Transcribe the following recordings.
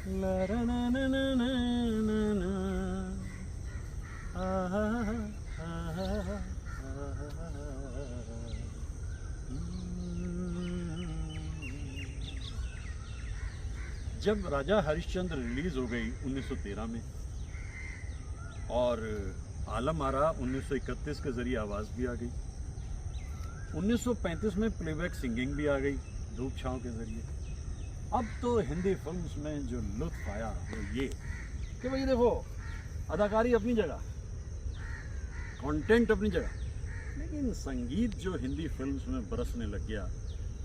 ला रा ना ना ना ना ना ना, आहा, आहा, आहा, जब राजा हरिश्चंद्र रिलीज हो गई 1913 में और आलम आरा 1931 के जरिए आवाज़ भी आ गई, 1935 में प्लेबैक सिंगिंग भी आ गई धूप छाँव के जरिए। अब तो हिंदी फिल्म्स में जो लुत्फ आया वो ये कि भाई देखो, अदाकारी अपनी जगह, कंटेंट अपनी जगह, लेकिन संगीत जो हिंदी फिल्म्स में बरसने लग गया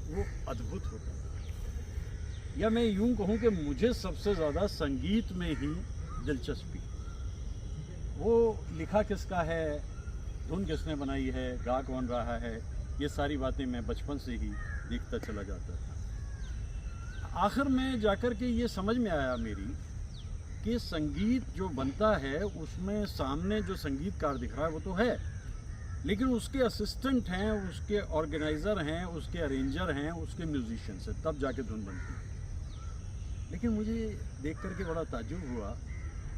वो अद्भुत होता है। या मैं यूं कहूं कि मुझे सबसे ज़्यादा संगीत में ही दिलचस्पी। वो लिखा किसका है, धुन किसने बनाई है, गा कौन रहा है, ये सारी बातें मैं बचपन से ही देखता चला जाता था। आखिर में जाकर के ये समझ में आया मेरी कि संगीत जो बनता है उसमें सामने जो संगीतकार दिख रहा है वो तो है, लेकिन उसके असिस्टेंट हैं, उसके ऑर्गेनाइज़र हैं, उसके अरेंजर हैं, उसके म्यूजिशियंस हैं, तब जाके धुन बनती है। लेकिन मुझे देख करके बड़ा ताज्जुब हुआ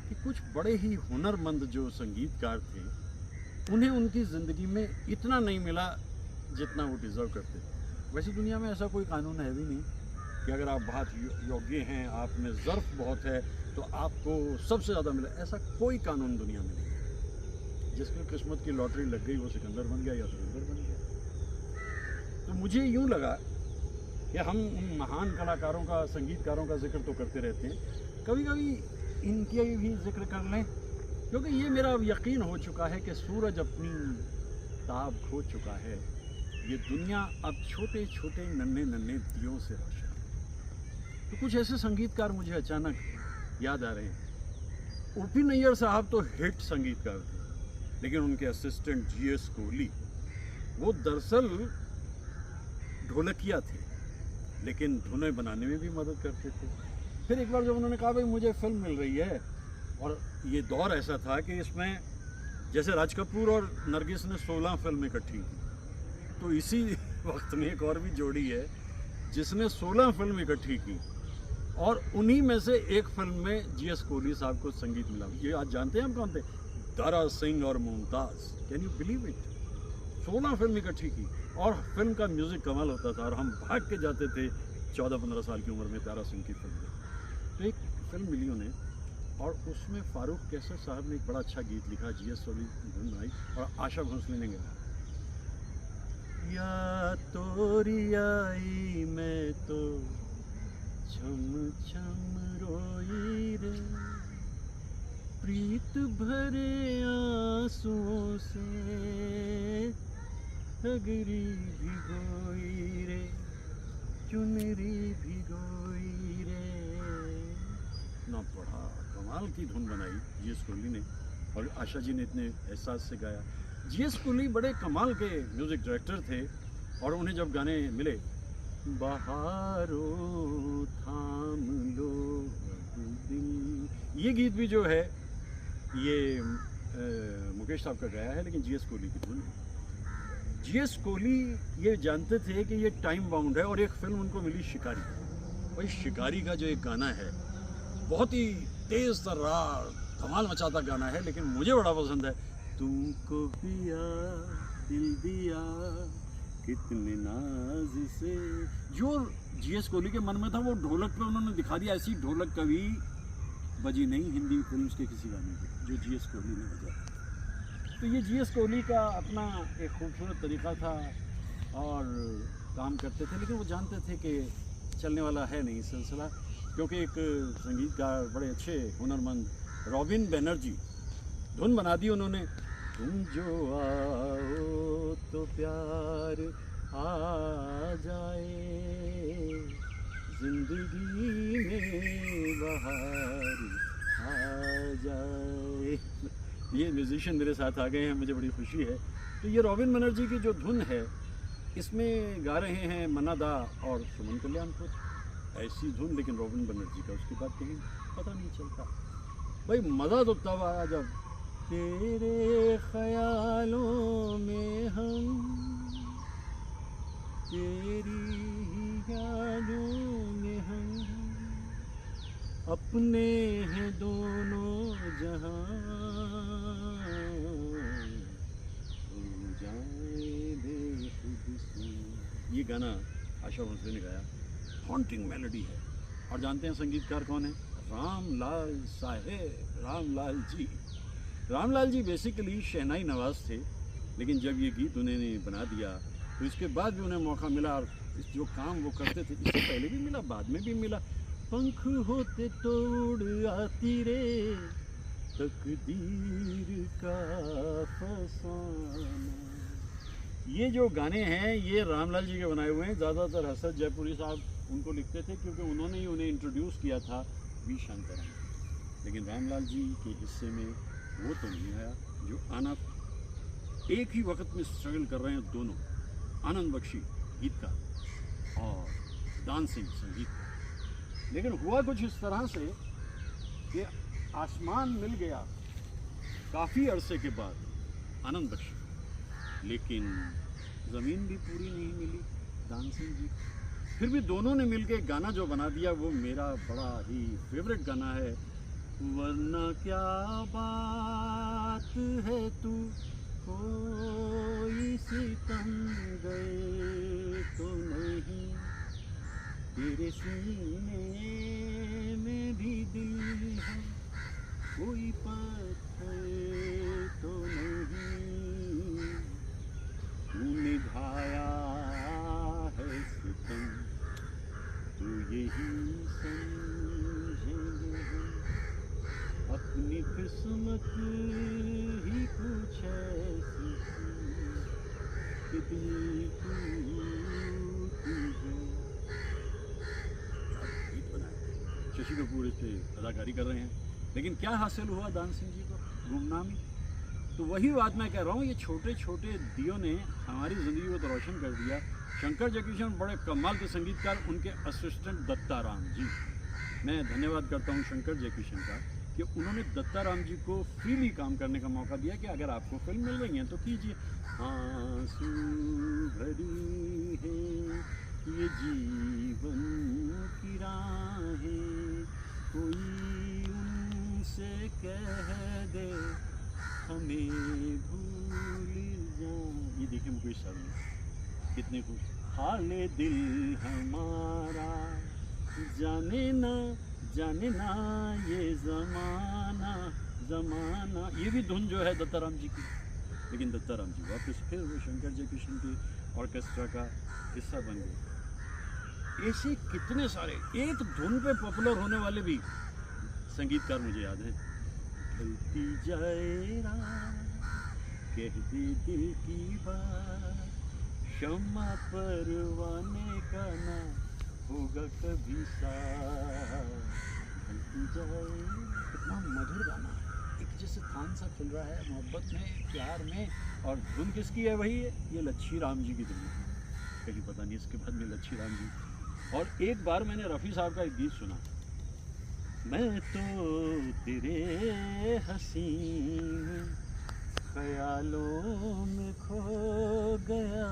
कि कुछ बड़े ही हुनरमंद जो संगीतकार थे उन्हें उनकी ज़िंदगी में इतना नहीं मिला जितना वो डिज़र्व करते थे। वैसे दुनिया में ऐसा कोई कानून है भी नहीं कि अगर आप बहुत योग्य हैं, आप में ज़र्फ बहुत है, तो आपको सबसे ज़्यादा मिला। ऐसा कोई कानून दुनिया में नहीं है। जिसकी किस्मत की लॉटरी लग गई वो सिकंदर बन गया या धुरंधर बन गया। तो मुझे यूँ लगा कि हम उन महान कलाकारों का, संगीतकारों का जिक्र तो करते रहते हैं, कभी कभी इनकी भी जिक्र कर लें, क्योंकि ये मेरा यकीन हो चुका है कि सूरज अपनी ताब खो चुका है, ये दुनिया अब छोटे छोटे नन्हे नन्हे दियों से रोशन है। तो कुछ ऐसे संगीतकार मुझे अचानक याद आ रहे हैं। ओपी नैयर साहब तो हिट संगीतकार थे, लेकिन उनके असिस्टेंट जीएस कोहली वो दरअसल ढोलकिया थे, लेकिन धुनें बनाने में भी मदद करते थे। फिर एक बार जब उन्होंने कहा भाई मुझे फिल्म मिल रही है, और ये दौर ऐसा था कि इसमें जैसे राज कपूर और नरगिस ने 16 फिल्में इकट्ठी की, तो इसी वक्त में एक और भी जोड़ी है जिसने 16 फिल्म इकट्ठी की, और उन्हीं में से एक फिल्म में जीएस कोहली साहब को संगीत मिला। ये आज जानते हैं हम कौन थे? दारा सिंह और Mumtaz. Can you believe it? 16 film इकट्ठी की, और फिल्म का म्यूज़िक कमाल होता था, और हम भाग के जाते थे 14-15 साल की उम्र में दारा सिंह की फिल्म में। तो एक फिल्म मिली उन्हें, और उसमें फारूक कैसर साहब ने एक बड़ा अच्छा गीत लिखा, जीएस कोहली धुन बनाई और आशा भोसले ने गाया। या तोरी आई मैं तो छम छम रोई रे, प्रीत भरे आंसुओं से अगरी भिगोई रे, चुनरी भिगोई रे। ना पढ़ा, कमाल की धुन बनाई जीएस कोहली ने, और आशा जी ने इतने एहसास से गाया। जीएस कोहली बड़े कमाल के म्यूज़िक डायरेक्टर थे, और उन्हें जब गाने मिले, बहारो थाम लो दिल, ये गीत भी जो है ये मुकेश साहब का गाया है, लेकिन जीएस कोहली की धुन है। जीएस कोहली ये जानते थे कि ये टाइम बाउंड है, और एक फिल्म उनको मिली शिकारी। भाई शिकारी का जो एक गाना है बहुत ही तेज़ तर्रार धमाल मचाता गाना है, लेकिन मुझे बड़ा पसंद है। तुमको पिया दिल दिया कितने नाज से, जो जीएस कोहली के मन में था वो ढोलक पे उन्होंने दिखा दिया। ऐसी ढोलक कभी बजी नहीं हिंदी फिल्म्स के किसी गाने पे जो जीएस कोहली ने बजाया। तो ये जीएस कोहली का अपना एक खूबसूरत तरीका था, और काम करते थे, लेकिन वो जानते थे कि चलने वाला है नहीं सिलसिला, क्योंकि एक संगीतकार बड़े अच्छे हुनरमंद रॉबिन बनर्जी, धुन बना दी उन्होंने, तुम जो आओ तो प्यार आ जाए, जिंदगी में बहार आ जाए। ये म्यूजिशियन मेरे साथ आ गए हैं, मुझे बड़ी खुशी है। तो ये रॉबिन बनर्जी की जो धुन है, इसमें गा रहे हैं मन्ना दा और सुमन कल्याणपुर। ऐसी धुन, लेकिन रॉबिन बनर्जी का उसके बाद कहीं पता नहीं चलता। भाई मज़ा तो तब आया जब तेरे ख्यालों में हम, तेरी यादों में हम, अपने हैं दोनों जहां, हो जाए बेखुद से। ये गाना आशा भोसले ने गाया, हॉन्टिंग मेलोडी है। और जानते हैं संगीतकार कौन है? रामलाल साहेब, रामलाल जी। रामलाल जी बेसिकली शहनाई नवाज थे, लेकिन जब ये गीत उन्होंने बना दिया तो इसके बाद भी उन्हें मौका मिला, और इस जो काम वो करते थे इससे पहले भी मिला, बाद में भी मिला। पंख होते तो उड़ आती रे, तकदीर का फसाना। ये जो गाने हैं ये रामलाल जी के बनाए हुए हैं। ज़्यादातर हसरत जयपुरी साहब उनको लिखते थे, क्योंकि उन्होंने ही उन्हें इंट्रोड्यूस किया था वी शंकरन। लेकिन रामलाल जी के हिस्से में वो तो नहीं आया जो आना। एक ही वक्त में स्ट्रगल कर रहे हैं दोनों, आनंद बख्शी गीत का और दान सिंह संगीत का। लेकिन हुआ कुछ इस तरह से कि आसमान मिल गया काफ़ी अरसे के बाद आनंद बख्शी, लेकिन ज़मीन भी पूरी नहीं मिली दान सिंह जी। फिर भी दोनों ने मिलकर एक गाना जो बना दिया, वो मेरा बड़ा ही फेवरेट गाना है, वरना क्या बात है तू कोई सितम गए तो नहीं, तेरे सीने में भी दिल है कोई पत्थर तो नहीं, तूने ढाया है सितम तो यही समझेंगे हम, अपनी किस्मत ही कुछ ऐसी कि दिल टूटी है। गीत बनाया, शशि कपूर इस पे अदाकारी कर रहे हैं, लेकिन क्या हासिल हुआ दान सिंह जी को? गुमनामी। तो वही बात मैं कह रहा हूँ, ये छोटे छोटे दियों ने हमारी ज़िंदगी को तो रोशन कर दिया। शंकर जयकिशन बड़े कमाल के संगीतकार, उनके असिस्टेंट दत्ताराम जी, मैं धन्यवाद करता हूँ शंकर जयकिशन का कि उन्होंने दत्ताराम जी को फ्रीली काम करने का मौका दिया कि अगर आपको फिल्म मिल रही है तो कीजिए। आंसू भरी है ये जीवन की राहें, कोई उनसे कह दे हमें भूल जा। ये देखिए मुकेश साहब कितने खुश, हाले दिल हमारा जाने ना ये ज़माना ज़माना। ये भी धुन जो है दत्ताराम जी की, लेकिन दत्ताराम जी वापस फिर वो शंकर जयकिशन के ऑर्केस्ट्रा का हिस्सा बन गए। ऐसे कितने सारे एक धुन पे पॉपुलर होने वाले भी संगीतकार मुझे याद हैं। ढलती जाए रात, कह दे दिल की बात, शम्मा परवाने का ना होगा कभी साथ, ढलती जाए। कितना मधुर गाना है, एक जैसे थान सा चल रहा है मोहब्बत में, प्यार में, और धुन किसकी है? वही है, ये लच्छी राम जी की धुन है। कहीं पता नहीं इसके बाद में लच्छी राम जी। और एक बार मैंने रफ़ी साहब का एक गीत सुना, मैं तो तेरे हसीन ख्यालों में खो गया,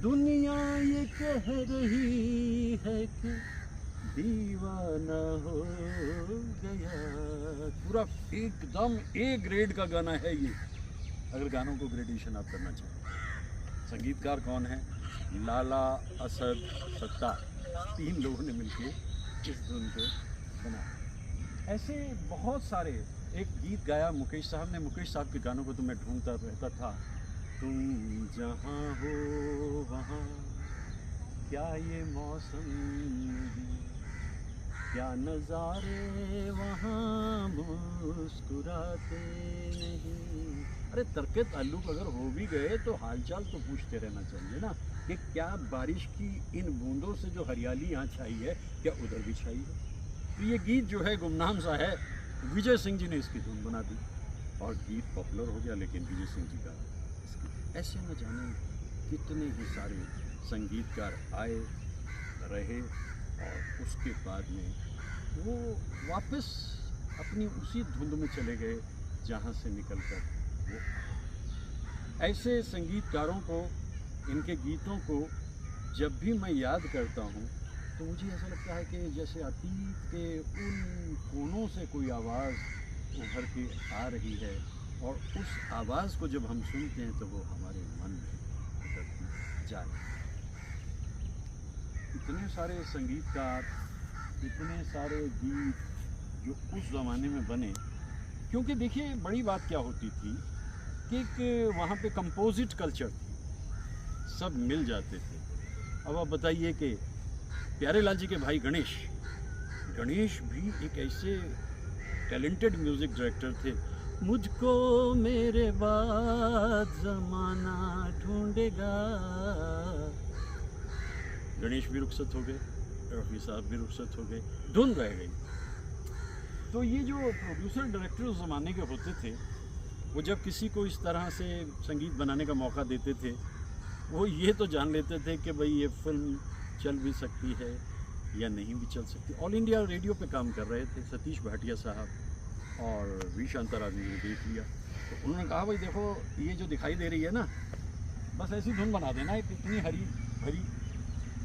दुनिया ये कह रही है कि दीवाना हो गया। पूरा एकदम ए ग्रेड का गाना है ये, अगर गानों को ग्रेडेशन आप करना चाहें। संगीतकार कौन है? लाला, असद, सत्तार, तीन लोगों ने मिलकर इस धुन को बनाया। ऐसे बहुत सारे, एक गीत गाया मुकेश साहब ने, मुकेश साहब के गानों को तो मैं ढूंढता रहता था। तुम जहाँ हो वहाँ क्या ये मौसम नहीं, क्या नज़ारे वहाँ मुस्कुराते नहीं। अरे तरके ताल्लुक अगर हो भी गए तो हालचाल तो पूछते रहना चाहिए ना, कि क्या बारिश की इन बूंदों से जो हरियाली यहाँ छाई है क्या उधर भी छाई है। तो ये गीत जो है गुमनाम सा है, विजय सिंह जी ने इसकी धुन बना दी और गीत पॉपुलर हो गया। लेकिन विजय सिंह जी का ऐसे न जाने कितने ही सारे संगीतकार आए रहे और उसके बाद में वो वापस अपनी उसी धुंध में चले गए जहाँ से निकलकर वो। ऐसे संगीतकारों को, इनके गीतों को जब भी मैं याद करता हूँ तो मुझे ऐसा लगता है कि जैसे अतीत के उन कोनों से कोई आवाज़ उभर के आ रही है, और उस आवाज़ को जब हम सुनते हैं तो वो हमारे मन में उतरती जाए। इतने सारे संगीतकार, इतने सारे गीत जो उस ज़माने में बने, क्योंकि देखिए बड़ी बात क्या होती थी कि एक वहाँ पे कंपोजिट कल्चर थी, सब मिल जाते थे। अब आप बताइए कि प्यारेलाल जी के भाई गणेश भी एक ऐसे टैलेंटेड म्यूज़िक डायरेक्टर थे। मुझको मेरे बाद ज़माना ढूंढेगा, गणेश भी रुखसत हो गए, रफ़ी साहब भी रुखसत हो गए, धुन रह गई। तो ये जो प्रोड्यूसर डायरेक्टर उस ज़माने के होते थे, वो जब किसी को इस तरह से संगीत बनाने का मौका देते थे, वो ये तो जान लेते थे कि भाई ये फिल्म चल भी सकती है या नहीं भी चल सकती। ऑल इंडिया रेडियो पे काम कर रहे थे सतीश भाटिया साहब, और वी शांताराजन ने देख लिया, तो उन्होंने कहा भाई देखो ये जो दिखाई दे रही है ना, बस ऐसी धुन बना देना। इतनी हरी भरी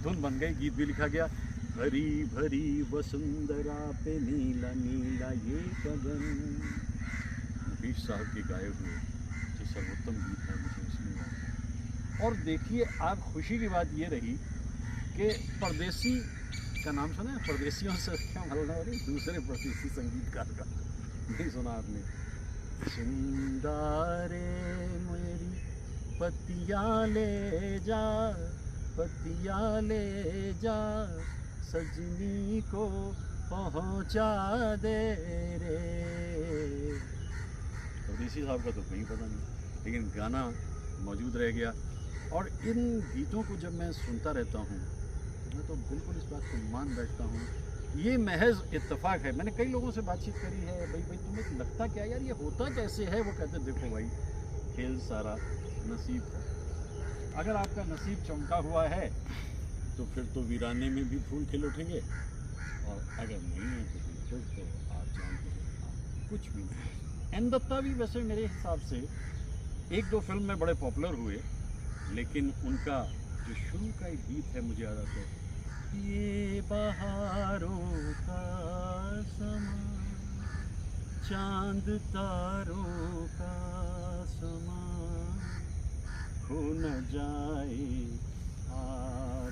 धुन बन गई, गीत भी लिखा गया। हरी भरी वसुंधरा पे नीला नीला ये गगन, मुकेश साहब के गाए हुए जो सर्वोत्तम गीत है, मुझे उसमें याद। और देखिए आप, खुशी की बात ये रही कि परदेसी का नाम सुना है? परदेसियों से क्या मालूम है, दूसरे परदेसी संगीतकार का नहीं सुना आपने? सुंदरे मेरी पतिया ले जा, पतिया ले जा, सजनी को पहुंचा दे रे। परदेसी साहब का तो कहीं पता नहीं, लेकिन गाना मौजूद रह गया। और इन गीतों को जब मैं सुनता रहता हूँ तो मैं तो बिल्कुल इस बात को मान बैठता हूँ, ये महज इत्तेफाक है। मैंने कई लोगों से बातचीत करी है, भाई तुम्हें लगता क्या यार ये होता कैसे है? वो कहते देखो भाई, खेल सारा नसीब का। अगर आपका नसीब चमका हुआ है तो फिर तो वीराने में भी फूल खिल उठेंगे, और अगर नहीं है तो फिर तो आप जानते हैं आप कुछ भी नहीं। एन दत्ता भी वैसे मेरे हिसाब से एक दो फिल्म में बड़े पॉपुलर हुए, लेकिन उनका जो शुरू का एक गीत है मुझे याद आता है, ये बहारों का समा, चांद तारों का समा, खो न जाए आ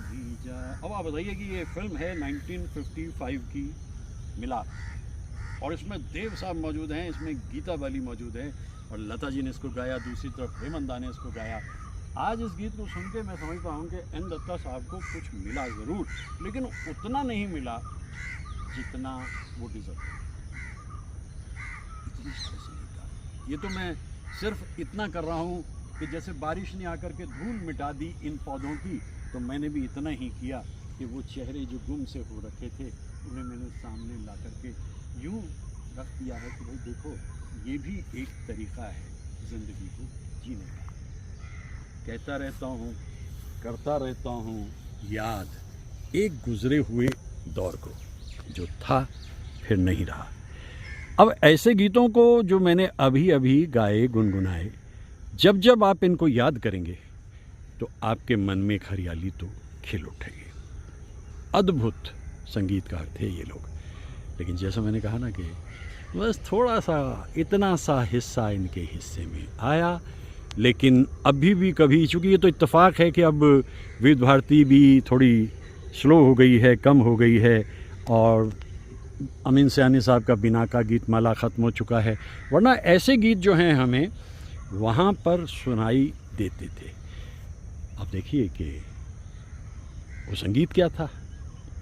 भी जाए। अब आप बताइए कि ये फिल्म है 1955 की मिलाप, और इसमें देव साहब मौजूद हैं, इसमें गीता बाली मौजूद है, और लता जी ने इसको गाया, दूसरी तरफ हेमंदा ने इसको गाया। आज इस गीत को सुन के मैं समझता हूँ कि एन दत्ता साहब को कुछ मिला ज़रूर, लेकिन उतना नहीं मिला जितना वो डिज़र्व करते। ये तो मैं सिर्फ इतना कर रहा हूँ कि जैसे बारिश ने आकर के धूल मिटा दी इन पौधों की, तो मैंने भी इतना ही किया कि वो चेहरे जो गुम से हो रखे थे उन्हें मैंने सामने ला करके यूँ रख दिया है कि भाई देखो ये भी एक तरीक़ा है ज़िंदगी को जीने का। कहता रहता हूँ, करता रहता हूँ याद एक गुज़रे हुए दौर को, जो था फिर नहीं रहा। अब ऐसे गीतों को जो मैंने अभी अभी गाए, गुनगुनाए, जब जब आप इनको याद करेंगे तो आपके मन में एक हरियाली तो खिल उठेगी। अद्भुत संगीतकार थे ये लोग, लेकिन जैसा मैंने कहा ना कि बस थोड़ा सा, इतना सा हिस्सा इनके हिस्से में आया। लेकिन अभी भी कभी, चूँकि ये तो इत्तेफाक है कि अब विविध भारती भी थोड़ी स्लो हो गई है, कम हो गई है, और अमीन सयानी साहब का बिना का गीत माला ख़त्म हो चुका है, वरना ऐसे गीत जो हैं हमें वहाँ पर सुनाई देते थे। अब देखिए कि वो संगीत क्या था,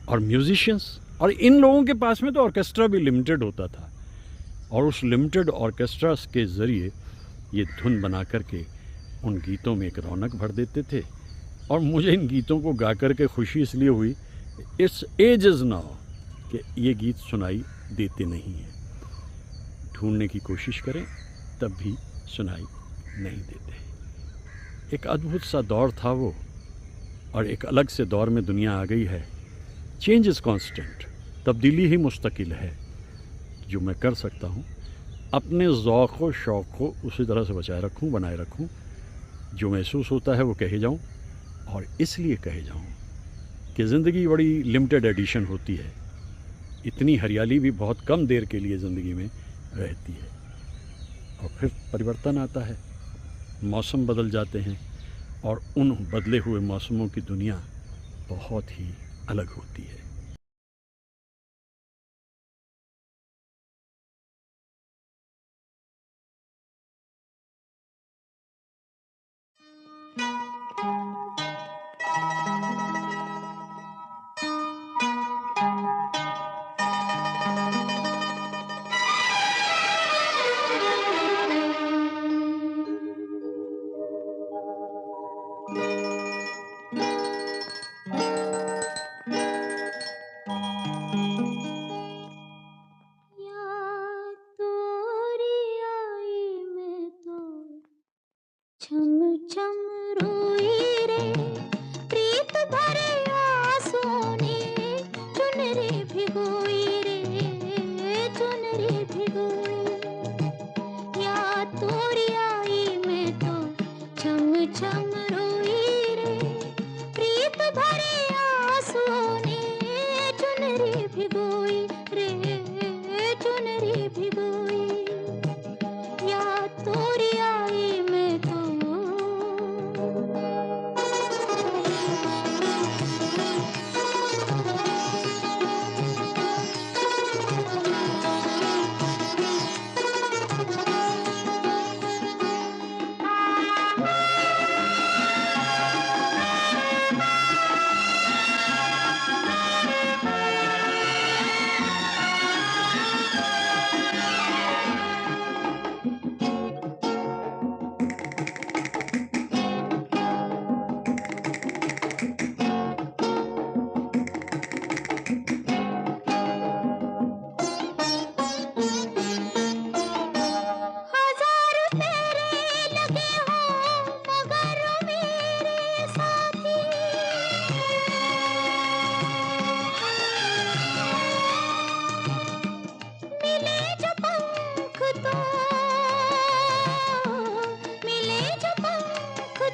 और म्यूजिशियंस, और इन लोगों के पास में तो ऑर्केस्ट्रा भी लिमिटेड होता था, और उस लिमिटेड ऑर्केस्ट्रा के ज़रिए ये धुन बना कर के उन गीतों में एक रौनक भर देते थे। और मुझे इन गीतों को गा कर के खुशी इसलिए हुई, इट्स एज इज़ नाउ कि ये गीत सुनाई देते नहीं हैं। ढूंढने की कोशिश करें तब भी सुनाई नहीं देते। एक अद्भुत सा दौर था वो, और एक अलग से दौर में दुनिया आ गई है। चेंज इज़ कांस्टेंट, तब्दीली ही मुस्तकिल है। जो मैं कर सकता हूँ अपने ज़ौक़ व शौक़ को उसी तरह से बचाए रखूँ, बनाए रखूँ। जो महसूस होता है वो कहे जाऊँ, और इसलिए कहे जाऊँ कि ज़िंदगी बड़ी लिमिटेड एडिशन होती है। इतनी हरियाली भी बहुत कम देर के लिए ज़िंदगी में रहती है और फिर परिवर्तन आता है, मौसम बदल जाते हैं और उन बदले हुए मौसमों की दुनिया बहुत ही अलग होती है। छम छम रोई रे प्रीत भरे आंसुओं ने चुनरी भिगोई रे चुनरी भिगोई। याद तोरी आई मैं तो छम छम रोई रे प्रीत भरे आंसुओं ने चुनरी भिगोई रे चुनरी भिगोई। याद तोरी आई मैं तो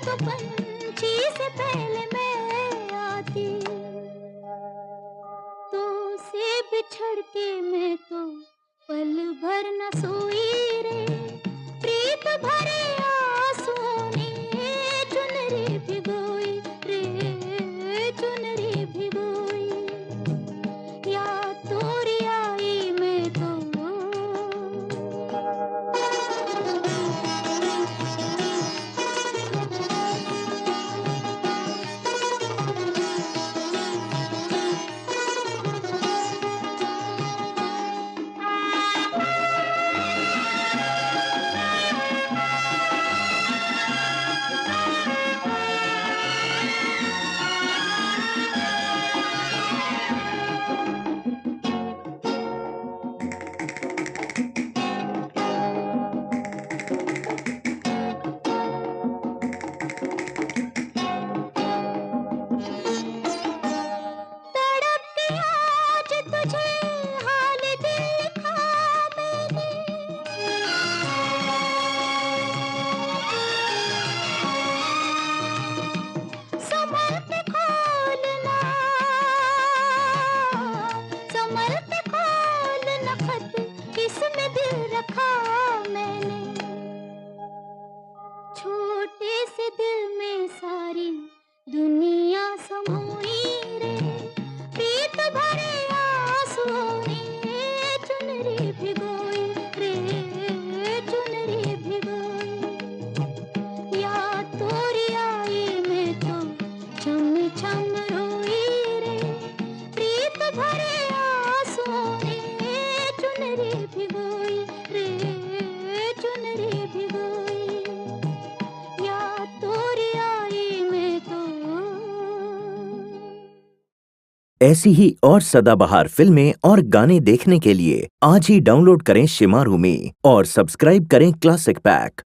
तो पंछी से पहले मैं आती तो से बिछड़ के मैं तो पल भर न सोई रे प्रीत भरे आंसुओं ने चुनरी भिगोई रे चुनरी भिगोई। याद तोरी आई मैं तो छोटे से दिल में सारी दुनिया समोई रे प्रीत भरे आंसुओं ने चुनरी भिगोई रे चुनरी भिगोई। याद तोरी आई मैं तो छम छम रोई रे प्रीत भरे आंसुओं ने चुनरी भिगोई रे चुनरी भिगोई। ऐसी ही और सदाबहार फिल्में और गाने देखने के लिए आज ही डाउनलोड करें शिमारू में और सब्सक्राइब करें क्लासिक पैक।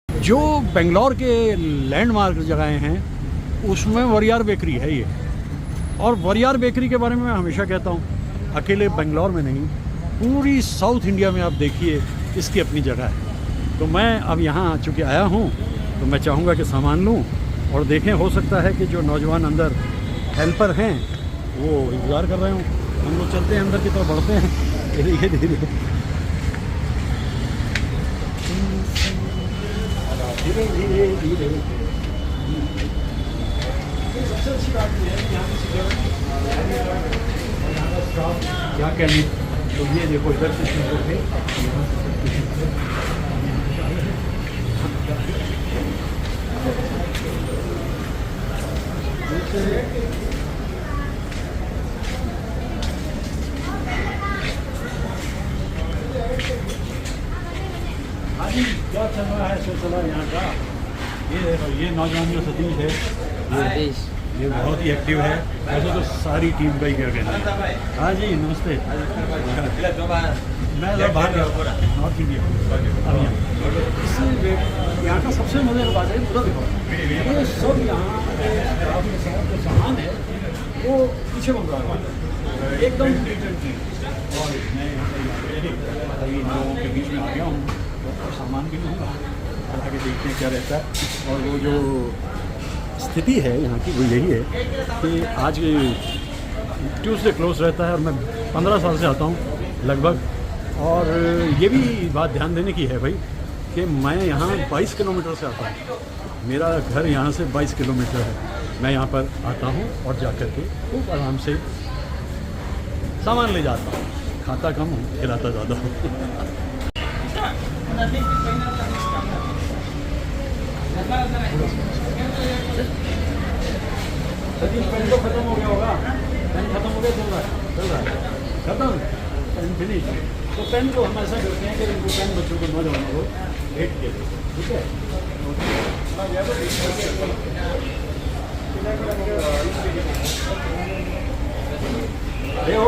जो बेंगलोर के लैंडमार्क जगहें हैं उसमें वरियार बेकरी है ये, और वरियार बेकरी के बारे में मैं हमेशा कहता हूँ अकेले बेंगलोर में नहीं, पूरी साउथ इंडिया में आप देखिए इसकी अपनी जगह है। तो मैं अब यहाँ चूँकि आया हूँ तो मैं चाहूँगा कि सामान लूँ और देखें, हो सकता है कि जो नौजवान अंदर हेल्पर हैं वो इंतज़ार कर रहे हूँ। हम लोग चलते हैं अंदर की तरफ, बढ़ते हैं धीरे धीरे धीरे धीरे धीरे धीरे। सबसे अच्छी बात यह है कि यहाँ की सिक्योरिटी क्या कहने। तो ये देखो इधर से चीज़ों थे, हाँ जी क्या चल रहा है सिलसिला यहाँ का। ये नौजवान सतीश है, ये बहुत ही एक्टिव है। वैसे तो सारी टीम का ही क्या कहना है। हाँ जी नमस्ते। मैं बाहर गया नॉर्थ इंडिया। इससे यहाँ का सबसे मजे की बात है पूरा देखो, ये सब यहाँ जो सामान है वो पीछे बन रहा है एकदम डिटेंटली। और मैं इन लोगों के बीच में आ गया हूँ और सामान भी लूँगा, आगे देखते हैं क्या रहता है। और वो जो स्थिति है यहाँ की वो यही है कि आज ट्यूसडे क्लोज रहता है और मैं 15 साल से आता हूँ लगभग। और ये भी बात ध्यान देने की है भाई कि मैं यहाँ 22 किलोमीटर से आता हूँ। मेरा घर यहाँ से 22 किलोमीटर है। मैं यहाँ पर आता हूँ और जा कर के खूब आराम से सामान ले जाता हूँ। खाता कम हूँ, खिलाता ज़्यादा हूँ। सतीश पेन तो खत्म हो गया होगा, पेन खत्म हो गया, चल रहा है खत्म, पेन फिनिश। तो पेन को हम ऐसा करते हैं कि इनको पेन बच्चों को नौजवानों को भेंट के दें, ठीक है। अरे हो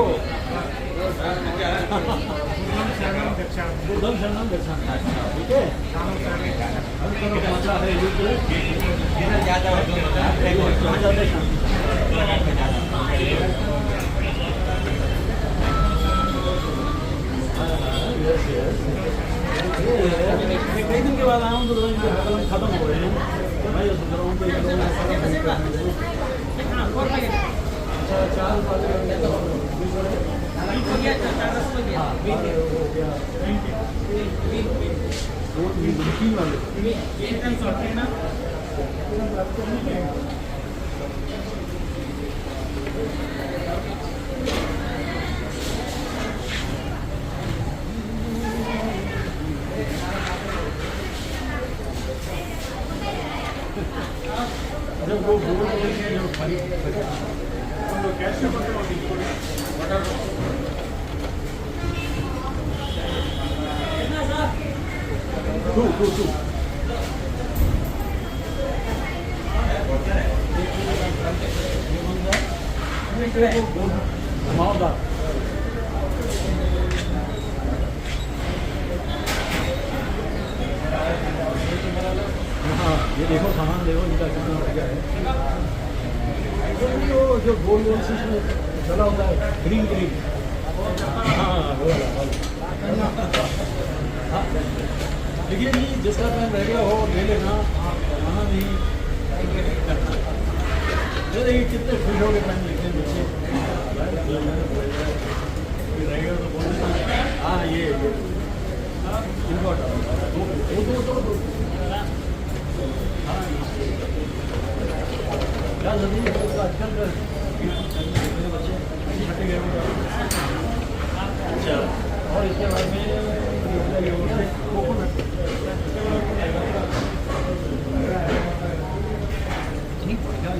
बुद्धम शरणम गच्छामि, ठीक है। कई दिन के बाद आया हूँ तो कलम खत्म हो रहे हैं। मैं ये सोच रहा हूँ कि जब वो बोल रहे हैं जो कैसे टू माओदार हाँ ये देखो सामान देखो इनका कितना बढ़िया है। वो जो गोल गोल से चला होता है ग्रीन ग्रीन, हाँ वो देखिए जी जिसका पेन रहेगा हो ले लेना, आना नहीं। देखिए कितने खुश हो गए पेन लिखने बच्चे रहेगा तो बोलना। हाँ ये इनको दो क्या जल्दी आजकल बच्चे छठे गए। अच्छा और इसके बाद में कोकोनट ठीक क्या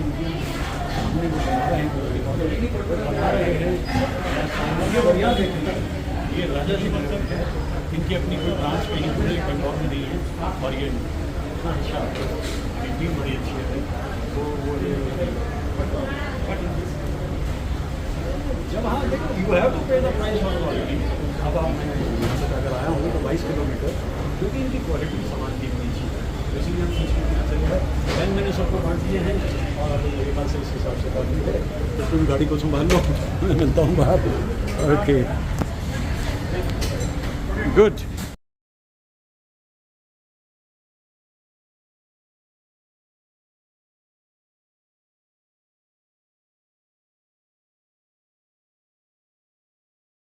ये बढ़िया देखिए। ये राजा जी मतलब है, इनकी अपनी कोई ब्रांच कहीं पूरे बंगाल में नहीं है। और ये इतना अच्छा पेंटिंग बड़ी अच्छी है। वो जब हाँ देखो यू हैव टू पे द प्राइस ऑलरेडी। अब मैं यहाँ से अगर आया हूँ तो 22 किलोमीटर, क्योंकि इनकी क्वालिटी सामान की इतनी अच्छी है, इसीलिए हम चीज़ को चल है। पेन मैंने सबको बांट दिए हैं और अभी मेरे पास इस हिसाब से काफ़ी है। तो तुम गाड़ी को संभाल लो, मैं मिलता हूँ बाहर। Okay good.